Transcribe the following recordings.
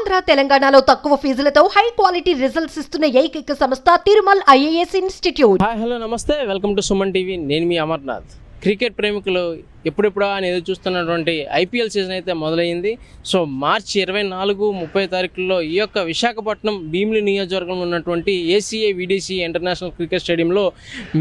ఆంధ్ర తెలంగాణలో తక్కువ ఫీజులతో high quality results ఇస్తున్న ఏకైక సంస్థ Tirumal IAS institute. Hi hello నమస్తే, వెల్కమ్ టు సుమన్ టీవీ. నేను మీ అమర్నాథ్. క్రికెట్ ప్రేమికులు ఎప్పుడెప్పుడా అని ఎదురు చూస్తున్నటువంటి ఐపీఎల్ సీజన్ అయితే మొదలైంది. సో మార్చి 24-30 తారీఖుల్లో ఈ యొక్క విశాఖపట్నం భీమిలి నియోజకవర్గంలో ఉన్నటువంటి ఏసీఏ విడిసి ఇంటర్నేషనల్ క్రికెట్ స్టేడియంలో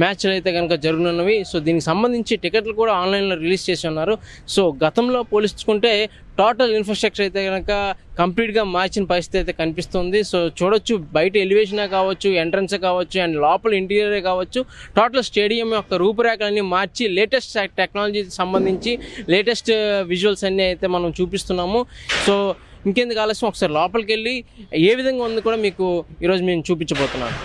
మ్యాచ్లు అయితే కనుక జరగనున్నవి. సో దీనికి సంబంధించి టికెట్లు కూడా ఆన్లైన్లో రిలీజ్ చేసి ఉన్నారు. సో గతంలో పోల్చుకుంటే టోటల్ ఇన్ఫ్రాస్ట్రక్చర్ అయితే కనుక కంప్లీట్గా మార్చిన పరిస్థితి అయితే కనిపిస్తుంది. సో చూడొచ్చు, బయట ఎలివేషనే కావచ్చు, ఎంట్రన్సే కావచ్చు, అండ్ లోపల ఇంటీరియరే కావచ్చు, టోటల్ స్టేడియం యొక్క రూపురేఖలన్నీ మార్చి లేటెస్ట్ టెక్నాలజీ సంబంధించి లేటెస్ట్ విజువల్స్ అన్నీ అయితే మనం చూపిస్తున్నాము. సో ఇంకెందుకు ఆలస్యం, ఒకసారి లోపలికి వెళ్ళి ఏ విధంగా ఉంది కూడా మీకు ఈరోజు మేము చూపించబోతున్నాను.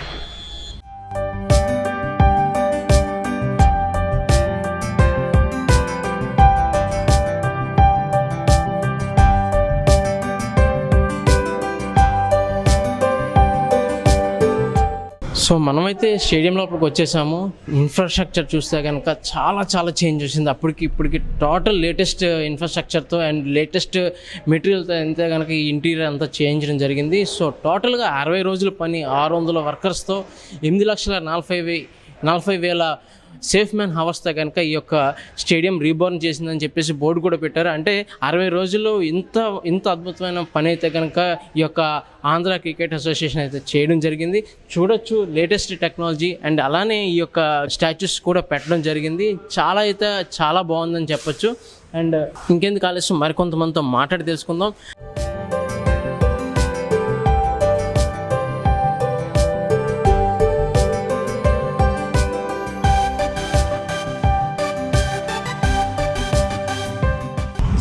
సో మనమైతే స్టేడియం లోపలికి వచ్చేసాము. ఇన్ఫ్రాస్ట్రక్చర్ చూస్తే కనుక చాలా చేంజ్ వచ్చింది. ఇప్పటికి టోటల్ లేటెస్ట్ ఇన్ఫ్రాస్ట్రక్చర్తో అండ్ లేటెస్ట్ మెటీరియల్తో అయితే కనుక ఈ ఇంటీరియర్ అంతా చేయించడం జరిగింది. సో టోటల్గా 60 రోజుల పని, 600 వర్కర్స్తో 8,40,000 సేఫ్ మ్యాన్ హవర్స్తో కనుక ఈ యొక్క స్టేడియం రీబోర్న్ చేసిందని చెప్పేసి బోర్డు కూడా పెట్టారు. అంటే 60 రోజుల్లో ఇంత అద్భుతమైన పని అయితే కనుక ఈ యొక్క ఆంధ్ర క్రికెట్ అసోసియేషన్ అయితే చేయడం జరిగింది. చూడొచ్చు, లేటెస్ట్ టెక్నాలజీ అండ్ అలానే ఈ యొక్క స్టాచ్యూస్ కూడా పెట్టడం జరిగింది. చాలా బాగుందని చెప్పొచ్చు. అండ్ ఇంకెందుకు ఆలస్యం, మరికొంతమందితో మాట్లాడి తెలుసుకుందాం.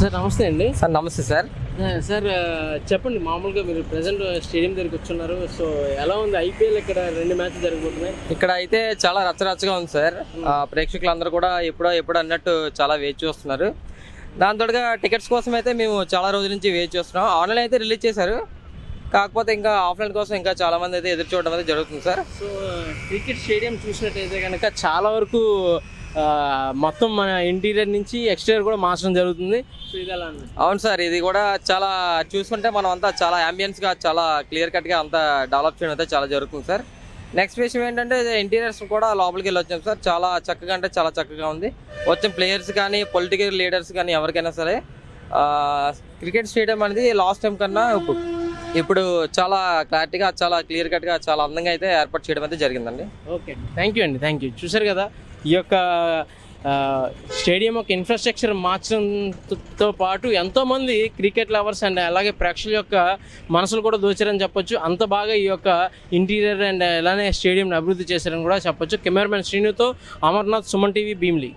సార్ నమస్తే అండి. సార్ నమస్తే సార్. సార్ చెప్పండి, మామూలుగా మీరు ప్రజెంట్ స్టేడియం దగ్గరికి వచ్చున్నారు. సో ఎలా ఉంది ఐపీఎల్? ఇక్కడ 2 మ్యాచ్లు జరగబోతున్నాయి. ఇక్కడ అయితే చాలా రచ్చరచ్చగా ఉంది సార్. ప్రేక్షకులందరూ కూడా ఎప్పుడో అన్నట్టు చాలా వేచి చూస్తున్నారు. దాంతోగా టికెట్స్ కోసం అయితే మేము చాలా రోజుల నుంచి వేచి చూస్తున్నాం. ఆన్లైన్ అయితే రిలీజ్ చేశారు, కాకపోతే ఇంకా ఆఫ్లైన్ కోసం ఇంకా చాలా మంది అయితే ఎదురు చూడడం అయితే జరుగుతుంది సార్. సో క్రికెట్ స్టేడియం చూసినట్టయితే కనుక చాలా వరకు మొత్తం మన ఇంటీరియర్ నుంచి ఎక్స్టీరియర్ కూడా మార్చడం జరుగుతుంది. సో ఇది ఎలా? అవును సార్, ఇది కూడా చాలా చూసుకుంటే మనం అంతా చాలా అంబియన్స్గా చాలా క్లియర్ కట్గా అంతా డెవలప్ చేయడం అయితే చాలా జరుగుతుంది సార్. నెక్స్ట్ విషయం ఏంటంటే ఇంటీరియర్స్ కూడా లోపలికి వెళ్ళి వచ్చాం సార్. చాలా చక్కగా అంటే చాలా చక్కగా ఉంది. వచ్చిన ప్లేయర్స్ కానీ పొలిటికల్ లీడర్స్ కానీ ఎవరికైనా సరే క్రికెట్ స్టేడియం అనేది లాస్ట్ టైం కన్నా ఇప్పుడు చాలా క్లారిటీగా, చాలా క్లియర్ కట్గా, చాలా అందంగా అయితే ఏర్పాటు చేయడం అయితే జరిగిందండి. ఓకే, థ్యాంక్ యూ అండి. Thank you. చూసారు కదా, ఈ యొక్క స్టేడియం యొక్క ఇన్ఫ్రాస్ట్రక్చర్ మార్చడంతో పాటు ఎంతోమంది క్రికెట్ లవర్స్ అండ్ అలాగే ప్రేక్షకుల యొక్క మనసులు కూడా దోచారని చెప్పొచ్చు. అంత బాగా ఈ యొక్క ఇంటీరియర్ అండ్ అలానే స్టేడియంని అభివృద్ధి చేశారని కూడా చెప్పొచ్చు. కెమెరామెన్ శ్రీనుతో అమర్నాథ్, సుమన్ టీవీ, భీమిలి.